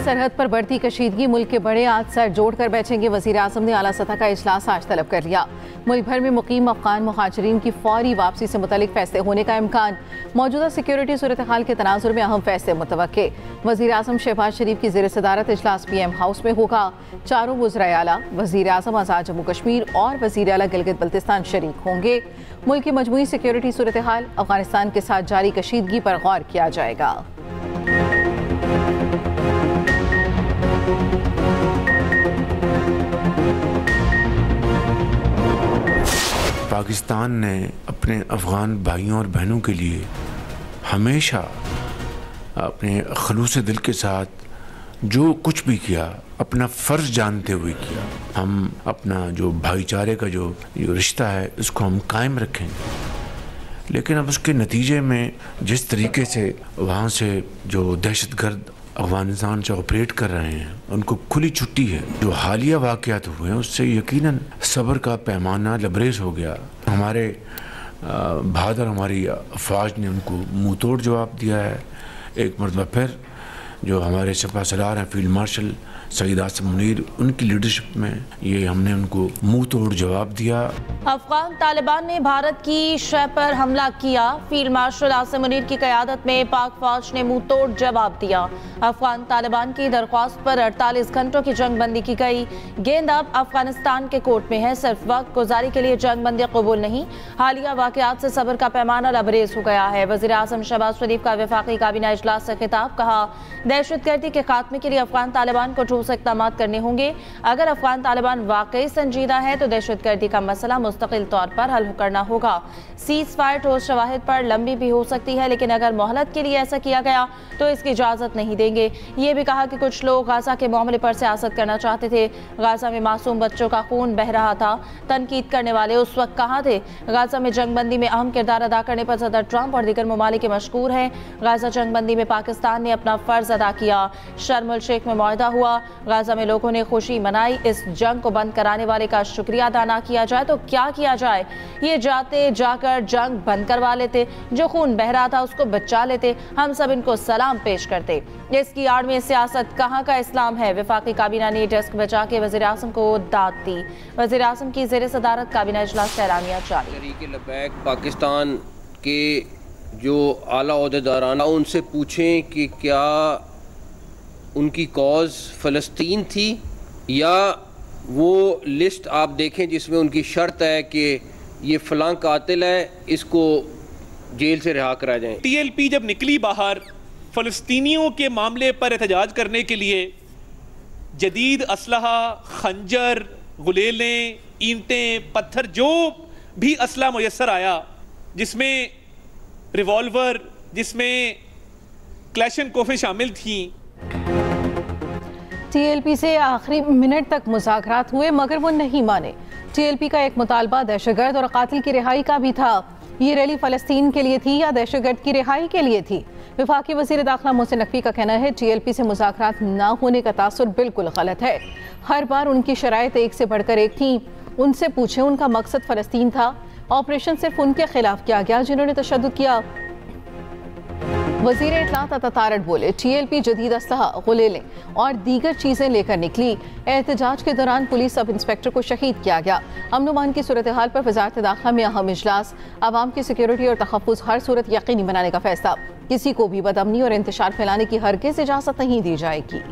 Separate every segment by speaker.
Speaker 1: सरहद पर बढ़ती कशीदगी, मुल्क के बड़े आज सर जोड़कर बैठेंगे। वज़ीर आज़म ने आला सतह का इजलास आज तलब कर लिया। मुल्क भर में मुकीम अफगान मुहाजिरीन की फौरी वापसी से मुतल्लिक फैसले होने का इम्कान। मौजूदा सिक्योरिटी सूरत हाल के तनाजुर में अहम फैसले मुतवक्के। वज़ीर आज़म शहबाज शरीफ की ज़ेर सदारत इजलास PM हाउस में होगा। चारों वज़राए आला, वज़ीर आज़म आज़ाद जम्मू कश्मीर और वज़ीर आला गिलगित बल्तिस्तान शरीक होंगे। मुल्क की मजमूई सिक्योरिटी सूरत हाल, अफगानिस्तान के साथ जारी कशीदगी पर गौर किया जाएगा।
Speaker 2: पाकिस्तान ने अपने अफ़गान भाइयों और बहनों के लिए हमेशा अपने खलूस दिल के साथ जो कुछ भी किया अपना फ़र्ज़ जानते हुए किया। हम अपना जो भाईचारे का जो रिश्ता है इसको हम कायम रखेंगे, लेकिन अब उसके नतीजे में जिस तरीके से वहाँ से जो दहशतगर्द अफ़गानिस्तान से ऑपरेट कर रहे हैं उनको खुली छुट्टी है। जो हालिया वाक़यात हुए हैं उससे यकीनन सब्र का पैमाना लबरेज हो गया। हमारे बहादुर हमारी अफवाज ने उनको मुँह तोड़ जवाब दिया है। एक मरतबा फिर जो हमारे सपा सलार हैं फील्ड मार्शल सईद आसिम मुनीर, उनकी लीडरशिप में ये हमने उनको मुंह तोड़ जवाब दिया।
Speaker 3: अफगान तालिबान ने भारत की शह पर हमला किया। फील्ड मार्शल आसिम मुनीर की क़यादत में पाक फौज ने मुंह तोड़ जवाब दिया। अफगान तालिबान की दरख्वास्त पर 48 घंटों की जंग बंदी की गई। गेंद अब अफगानिस्तान के कोर्ट में है, सिर्फ वक्त गुजारी के लिए जंग बंदी कबूल नहीं। हालिया वाक़यात से सब्र का पैमाना लबरेज हो गया है। वज़ीर आज़म शहबाज शरीफ का वफाकी काबीना इजलास से खिताब, कहा दहशतगर्दी के खात्मे के लिए अफगान तालिबान को ठोस इक़दाम करने होंगे। अगर अफगान तालिबान वाकई संजीदा है तो दहशतगर्दी का मसला मुस्तकिल तौर पर हल करना होगा। सीज़ फायर ठोस शवाहिद पर लंबी भी हो सकती है, लेकिन अगर मोहलत के लिए ऐसा किया गया तो इसकी इजाज़त नहीं देंगे। ये भी कहा कि कुछ लोग गाज़ा के मामले पर सियासत करना चाहते थे। गाज़ा में मासूम बच्चों का खून बह रहा था। तनकीद करने वाले उस वक्त कहाँ थे? गाज़ा में जंगबंदी में अहम किरदार अदा करने पर सदर ट्रंप और दीगर ममालिक मशकूर हैं। गाज़ा जंगबंदी में पाकिस्तान ने अपना फ़र्ज अदा किया। शर्म अल शेख में मुआहदा हुआ। गाज़ा में लोगों ने खुशी मनाई। इस जंग को बंद कराने वाले का शुक्रिया अदा ना किया जाए तो क्या किया जाए? ये जाते जाकर जंग बंद करवा लेते, जो खून बह रहा था उसको बचा लेते, हम सब इनको सलाम पेश करते। इसकी आड़ में सियासत कहाँ का इस्लाम है? वफाकी काबीना ने डेस्क बचा के वज़ीर आज़म को दाद दी। वज़ीर आज़म की ज़ेर सदारत काबीना इजलास का एलानिया जारी।
Speaker 4: तहरीक लबैक पाकिस्तान के जो आला ओहदेदारान उनसे पूछें कि क्या उनकी कॉज फ़लस्तीन थी या वो लिस्ट आप देखें जिसमें उनकी शर्त है कि ये फ़लाँ कातिल है, इसको जेल से रिहा करा जाए।
Speaker 5: TLP जब निकली बाहर फ़लस्तीनियों के मामले पर एहतजाज करने के लिए जदीद असलहा, खंजर, गुलेलें, ईंटें, पत्थर, जो भी असला मुयस्सर आया, जिसमें रिवॉल्वर, जिसमें क्लैशनकोफें शामिल थीं।
Speaker 1: TLP से आखिरी मिनट तक मुज़ाकरात हुए मगर वो नहीं माने। TLP का एक मुतालबा दहशतगर्द और कातिल की रिहाई का भी था। ये रैली फ़लस्तीन के लिए थी या दहशतगर्द की रिहाई के लिए थी? वफाकी वज़ीर दाखिला मोहसिन नकवी का कहना है TLP से मुज़ाकरात ना होने का तासुर बिल्कुल गलत है। हर बार उनकी शराइत एक से बढ़कर एक थी। उनसे पूछें उनका मकसद फ़लस्तीन था। ऑपरेशन सिर्फ उनके खिलाफ किया गया जिन्होंने तशद्दुद किया। वज़ीर इत्तलात अतातारट बोले TLP जदीद असलहा, गुलेलें और दीगर चीज़ें लेकर निकली। एहतजाज के दौरान पुलिस सब इंस्पेक्टर को शहीद किया गया। अमन अमान की सूरत हाल पर वज़ारत दाखिला में अहम इजलास। आवाम की सिक्योरिटी और तहफ़्फ़ुज़ हर सूरत यकीनी बनाने का फैसला। किसी को भी बदअमनी और इंतशार फैलाने की हरगिज़ इजाज़त नहीं दी जाएगी।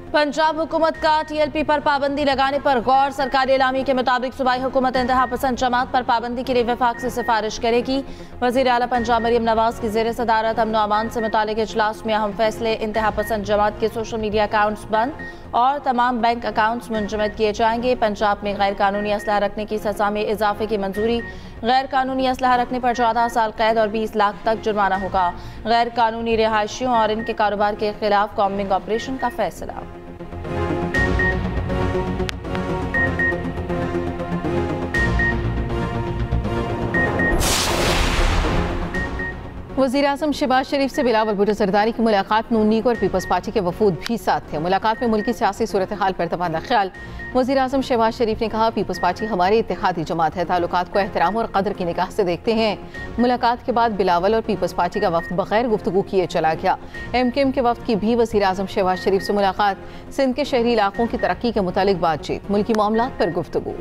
Speaker 3: पंजाब हुकूमत का TLP पर पाबंदी लगाने पर गौर। सरकारी एलामी के मुताबिक सूबाई हुकूमत इंतहा पसंद जमात पर पाबंदी के लिए वफाक से सिफारिश करेगी। वज़ीर आला पंजाब मरियम नवाज की ज़ेर सदारत अमन अमान से मुतालिक इजलास में अहम फैसले। इंतहा पसंद जमात के सोशल मीडिया अकाउंट्स बंद और तमाम बैंक अकाउंट्स मुंजमद किए जाएंगे। पंजाब में गैर कानूनी असलहा रखने की सज़ा में इजाफे की मंजूरी। गैर कानूनी असलहा रखने पर 14 साल कैद और 20 लाख तक जुर्माना होगा। गैर कानूनी रिहायशियों और इनके कारोबार के खिलाफ कॉम्बिंग ऑपरेशन का फैसला।
Speaker 1: वज़ीर-ए-आज़म शहबाज शरीफ से बिलावल भुट्टो ज़रदारी की मुलाकात नून लीग और पीपल्स पार्टी के वफूद भी साथ थे। मुलाकात में मुल्की सियासी सूरत हाल पर तबादला ख्याल। वज़ीर-ए-आज़म शहबाज शरीफ ने कहा, पीपल्स पार्टी हमारी इत्तेहादी जमात है, ताल्लुकात को एहतराम और कदर की निगाह से देखते हैं। मुलाकात के बाद बिलावल और पीपल्स पार्टी का वफ्द बगैर गुफ्तगू किए चला गया। MKM के वफ्द की भी वज़ीर-ए-आज़म शहबाज शरीफ से मुलाकात। सिंध के शहरी इलाकों की तरक्की के मुतालिक बातचीत, मुल्की मामलात पर गुफ्तगू।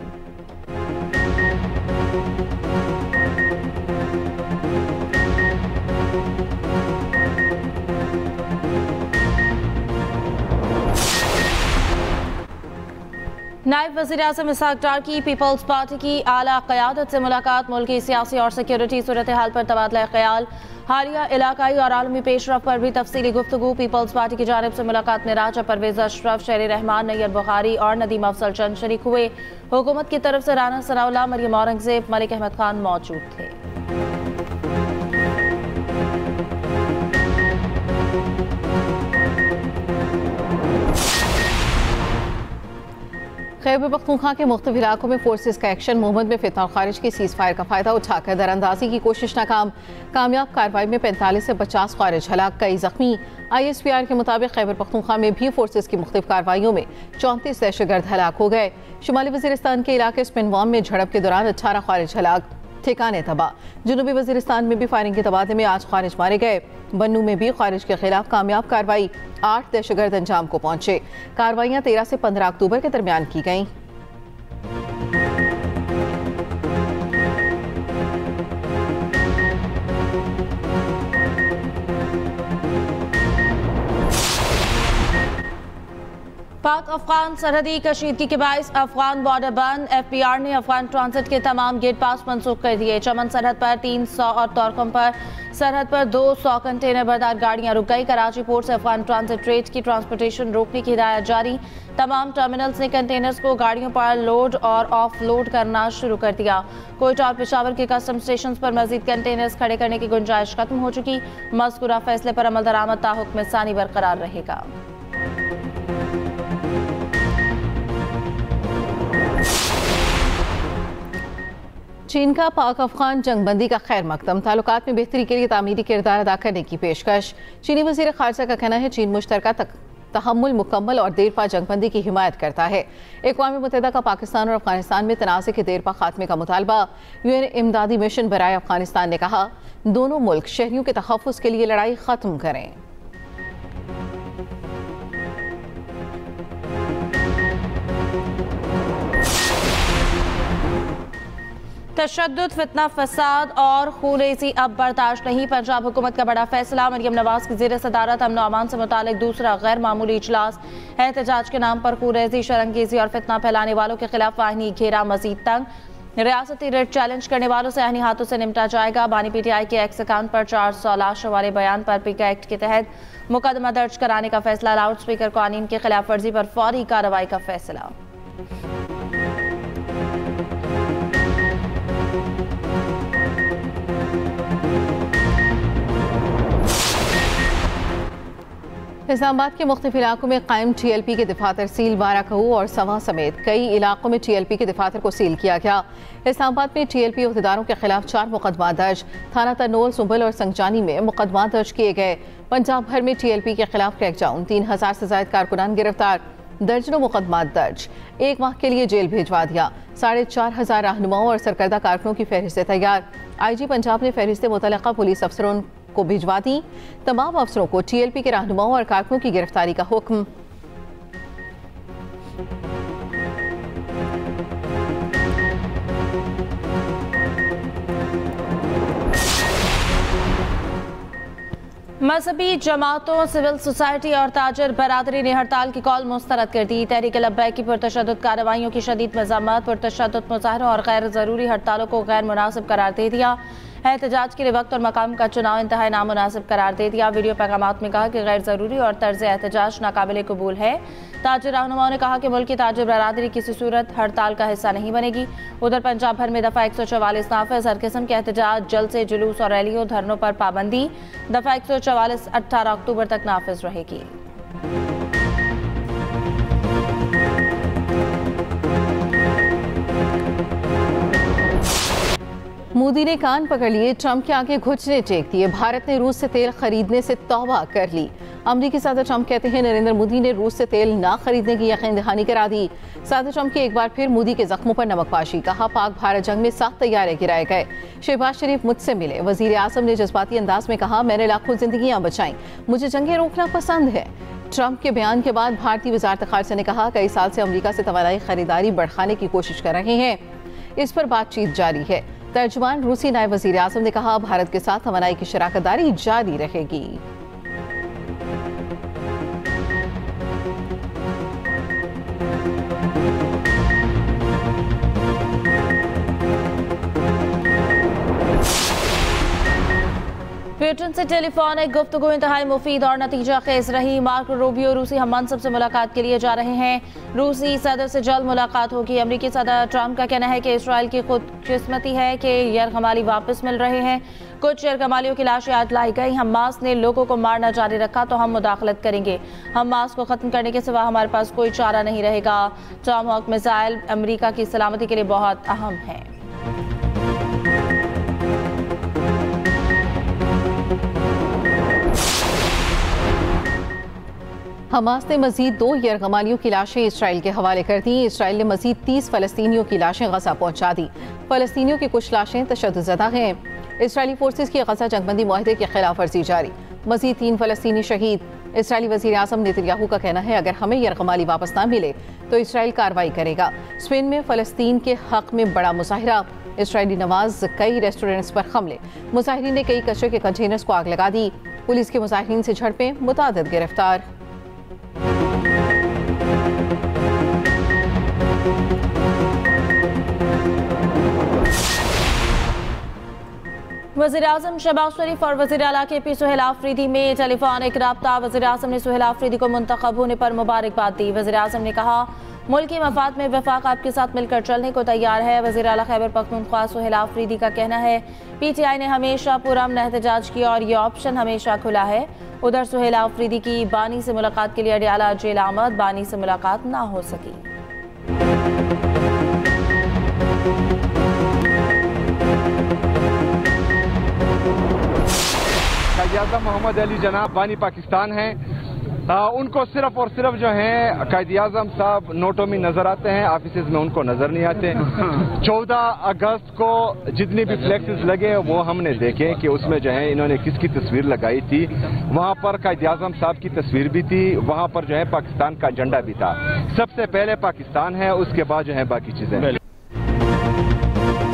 Speaker 3: नायब वज़ीर-ए-आज़म इसहाक डार की पीपल्स पार्टी की आला क़यादत से मुलाकात। मुल्की सियासी और सिक्योरिटी सूरत हाल पर तबादला ख्याल। हालिया इलाकाई और आलमी पेशरफ पर भी तफसीली गुफ्तगू। पीपल्स पार्टी की जानिब से मुलाकात में राजा परवेज अशरफ, शेर रहमान, नैयर बुखारी और नदीम अफजल चंद शरीक हुए। हुकूमत की तरफ से राना सनाउल्लाह, मरियम औरंगजेब, मलिक अहमद खान मौजूद थे।
Speaker 1: खैबर पख्तूनख्वा के मुख्तलिफ इलाकों में फोर्सेस का एक्शन। मोहम्मद में फितना और खारिज की सीज फायर का फायदा उठाकर दरअंदाजी की कोशिश नाकाम। कामयाब कार्रवाई में 45 से 50 खारिज हलाक, कई जख्मी। ISPR के मुताबिक खैबर पख्तूनख्वा में भी फोर्सेस की मुख्तलिफ कार्रवाइयों में 34 दहशतगर्द हलाक हो गए। शुमाली वजीरिस्तान के इलाके स्पिनवाम में झड़प के दौरान 18 खारिज हलाक, ठिकाने तबाह। जनूबी वजीरिस्तान में भी फायरिंग के तबादले में आज खारिज मारे गए। बन्नू में भी खारिज के खिलाफ कामयाब कार्रवाई, 8 दहशतगर्द अंजाम को पहुंचे। कार्रवाइयां 13 से 15 अक्टूबर के दरमियान की गईं।
Speaker 3: पाक अफगान सरहदी कशीदगी के बायस अफगान बॉर्डर बंद। FPR ने अफगान ट्रांजिट के तमाम गेट पास मनसूख कर दिए। चमन सरहद पर 300 और तोरकम पर सरहद पर 200 कंटेनर बरदार गाड़ियां रुक गई। कराची पोर्ट से अफगान ट्रांजिट ट्रेड की ट्रांसपोर्टेशन रोकने की हिदायत जारी। तमाम टर्मिनल्स ने कंटेनर्स को गाड़ियों पर लोड और ऑफ लोड करना शुरू कर दिया। कोयटा और पेशावर के कस्टम स्टेशन पर मजीद कंटेनर्स खड़े करने की गुंजाइश खत्म हो चुकी। मज़कूरा फैसले पर अमल दरामद ताहुक्म सानी बरकरार रहेगा।
Speaker 1: चीन का पाक अफगान जंगबंदी का खैर मकदम, ताल्लुकात में बेहतरी के लिए तामीरी किरदार अदा करने की पेशकश। चीनी वज़ीर ख़ारजा का कहना है, चीन मुश्तरका तहम्मुल, मुकम्मल और देरपा जंगबंदी की हिमायत करता है। अक़वाम मुत्तहिदा का पाकिस्तान और अफगानिस्तान में तनाज़े के देरपा खात्मे का मुतालबा। UN इमदादी मिशन बराए अफगानिस्तान ने कहा, दोनों मुल्क शहरियों के तहफ़्फ़ुज़ के लिए लड़ाई ख़त्म करें।
Speaker 3: तशद्दुद, फितना, फसाद और खूनरेज़ी अब बर्दाश्त नहीं। पंजाब हुकूमत का बड़ा फैसला। मरियम नवाज की ज़ेर सदारत अमन और अमान से मुतालिक दूसरा गैर मामूली इजलास। एहतजाज के नाम पर खूनरेज़ी, शरंगेज़ी और फितना फैलाने वालों के खिलाफ वाहिनी घेरा मजीद तंग। रियासती रेट चैलेंज करने वालों से आहनी हाथों से निपटा जाएगा। बानी PTI के एक्स अकाउंट पर 400 लाशों वाले बयान पर पीका एक्ट के तहत मुकदमा दर्ज कराने का फैसला। लाउड स्पीकर कानून की खिलाफ वर्जी पर फौरी कार्रवाई का फैसला।
Speaker 1: इस्लामाबाद के मुख्तलिफ इलाकों में कायम TLP के दफातर सील। बाराकहू और सवा समेत कई इलाकों में TLP के दफातर को सील किया गया। इस्लामाबाद में TLP अहदेदारों के खिलाफ 4 मुकदमा दर्ज। थाना तनोल, सुंबल और संगजानी में मुकदमा दर्ज किए गए। पंजाब भर में TLP के खिलाफ क्रैकडाउन, 3000 से ज्यादा कारकुनान गिरफ्तार, दर्जनों मुकदमा दर्ज। 1 माह के लिए जेल भिजवा दिया। 4500 रहनुमाओं और सरकर्दा कारकुनों की फहरिस्तें तैयार। IG पंजाब ने फहरिस्तें मुतल्लिका पुलिस अफसरों को भिजवा दी। तमाम अफसरों को TLP के रहनुमाओं और कारकुनों की गिरफ्तारी का हुक्म।
Speaker 3: मजहबी जमातों, सिविल सोसाइटी और ताजर बरादरी ने हड़ताल की कॉल मुस्तरद कर दी। तहरीक लब्बैक की पुरतशद्दुद कार्रवाइयों की शदीद मज़म्मत, पुरतशद्दुद मुजाहरों और गैर ज़रूरी हड़तालों को गैर मुनासिब करार दे दिया। एहतजाज के लिए वक्त और मकाम का चुनाव इंतहाई नामुनासिब करार दे दिया। वीडियो पैगामात में कहा कि गैर ज़रूरी और तर्ज एहतजाज नाकाबिले कबूल है। ताजिर रहनुमाओं ने कहा कि मुल्क की ताजिर बरादरी किसी सूरत हड़ताल का हिस्सा नहीं बनेगी। उधर पंजाब भर में दफ़ा 144 नाफिज, हर किस्म के एहतजाज, जलसे, जुलूस और रैलियों, धरनों पर पाबंदी। दफ़ा 144 18 अक्टूबर तक नाफिज रहेगी।
Speaker 1: मोदी ने कान पकड़ लिए, ट्रंप के आगे घुटने टेक दिए। भारत ने रूस से तेल खरीदने से तौबा कर ली। अमरीकी सदर ट्रंप कहते हैं नरेंद्र मोदी ने रूस से तेल ना खरीदने की यकीन दहानी करा दी। सदर ट्रंप की एक बार फिर मोदी के जख्मों पर नमकपाशी, कहा पाक भारत जंग में 7 तैयारे गिराए गए। शहबाज शरीफ मुझसे मिले, वजीर आजम ने जज्बाती अंदाज में कहा मैंने लाखों जिंदगियां बचाई, मुझे जंगें रोकना पसंद है। ट्रंप के बयान के बाद भारतीय वजारत खारजा ने कहा कई साल से अमरीका से तवानाई खरीदारी बढ़ाने की कोशिश कर रहे हैं, इस पर बातचीत जारी है। तर्जुमान रूसी नायब वजीर आजम ने कहा भारत के साथ तवानाई की शराकतदारी जारी रहेगी।
Speaker 3: ब्रिटेन से टेलीफोनिक गुफ्तगू इंतहाई मुफीद और नतीजा खेज रही। मार्को रूबियो रूसी हम मनसब से मुलाकात के लिए जा रहे हैं। रूसी सदर से जल्द मुलाकात होगी। अमरीकी सदर ट्रंप का कहना है कि इसराइल की खुदकिस्मती है कि यरगमाली वापस मिल रहे हैं। कुछ यरगमालियों की लाशें आज लाई गई। हमास ने लोगों को मारना जारी रखा तो हम मुदाखलत करेंगे। हमास को खत्म करने के सिवा हमारे पास कोई चारा नहीं रहेगा। टॉमहॉक मिसाइल अमरीका की सलामती के लिए बहुत अहम है।
Speaker 1: हमास ने मजीद 2 यरगमालियों की लाशें इसराइल के हवाले कर दी। इसराइल ने मजीद 30 फलस्तीनियों की लाशें गजा पहुंचा दी। फलस्तीनियों की कुछ लाशें तशद्दुज़दा हैं। इसराइली फोर्सेस की गजा जंगबंदी मुआहदे की खिलाफ वर्जी जारी, मजीद 3 फलस्तीनी शहीद। इसराइली वज़ीर आज़म नेतन्याहू का कहना है अगर हमें यरगमाली वापस ना मिले तो इसराइल कार्रवाई करेगा। स्पेन में फलस्तीन के हक में बड़ा मुजाहिरा, इसराइली नवाज कई रेस्टोरेंट्स पर हमले, मुजाहिरीन ने कई कचरे के कंटेनर्स को आग लगा दी। पुलिस के मुजाहिरीन से झड़पें, मुतादिद गिरफ्तार।
Speaker 3: वज़ीर आज़म शहबाज शरीफ और वज़ीर आला KP सुहेल आफरीदी में टेलीफोनिक राब्ता। वज़ीर आज़म ने सुहेल आफरीदी को मुंतखब होने पर मुबारकबाद दी। वज़ीर आज़म ने कहा मुल्की मफाद में वफाक आपके साथ मिलकर चलने को तैयार है। वज़ीर आला खैबर पख्तूनख्वा सुहेल आफरीदी का कहना है PTI ने हमेशा पुरअमन एहतजाज किया और ये ऑप्शन हमेशा खुला है। उधर सुहेल आफरीदी की बानी से मुलाकात के लिए अडियाला जेल आमद, बानी से मुलाकात ना हो सकी।
Speaker 6: कायद-ए-आज़म मोहम्मद अली जनाब बानी पाकिस्तान हैं। उनको सिर्फ और सिर्फ जो है कायद-ए-आज़म साहब नोटों में नजर आते हैं, ऑफिस में उनको नजर नहीं आते। 14 अगस्त को जितने भी फ्लैक्सेस लगे वो हमने देखे कि उसमें जो है इन्होंने किसकी तस्वीर लगाई थी। वहां पर कायद-ए-आज़म साहब की तस्वीर भी थी, वहां पर जो है पाकिस्तान का झंडा भी था। सबसे पहले पाकिस्तान है, उसके बाद जो है बाकी चीजें।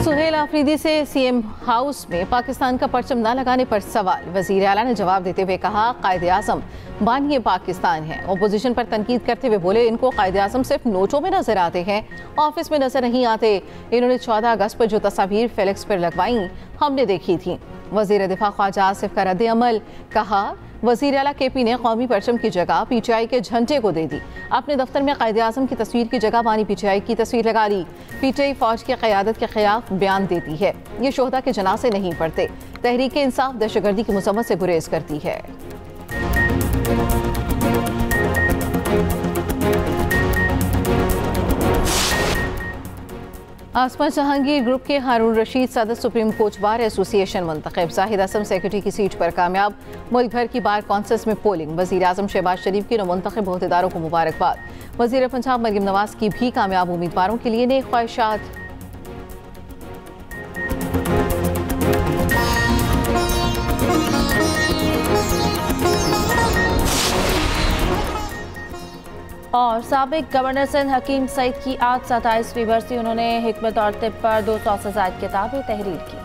Speaker 1: सुहेल आफरीदी से CM हाउस में पाकिस्तान का परचम न लगाने पर सवाल, वजीर आला ने जवाब देते हुए कहा कायद-ए-आज़म बानी पाकिस्तान है। अपोजिशन पर तनकीद करते हुए बोले इनको कायद-ए-आज़म सिर्फ नोटों में नजर आते हैं, ऑफिस में नजर नहीं आते। इन्होंने 14 अगस्त पर जो तस्वीर फ्लेक्स पर लगवाई हमने देखी थी। वजीर दिफा ख्वाजा आसिफ का रद्द अमल, कहा वजीर आला KP ने कौमी परचम की जगह PTI के झंडे को दे दी। अपने दफ्तर में कायद-ए-आज़म की तस्वीर की जगह बानी PTI की तस्वीर लगा ली। PTI फौज की क़यादत के खिलाफ बयान देती है, ये शोहदा के जनाजे नहीं पड़ते। तहरीक इंसाफ दहशतगर्दी की मुसम्मत से गुरेज करती है। आसमा जहांगीर ग्रुप के हारून रशीद सदर सुप्रीम कोर्ट बार एसोसिएशन मुंतखब। जाहिद असम सेक्रेटरी की सीट पर कामयाब। मुल्क भर की बार कौंसिल्स में पोलिंग। वजीर आजम शहबाज शरीफ की नवमुंतखब अहदेदारों को मुबारकबाद। वजीर पंजाब मरियम नवाज की भी कामयाब उम्मीदवारों के लिए नेक ख्वाहिशात।
Speaker 3: और साबिक गवर्नर सिंध हकीम सईद की आज 27वीं बरसी। उन्होंने हिकमत और तिब पर 200 से ज़ायद किताबें तहरीर की।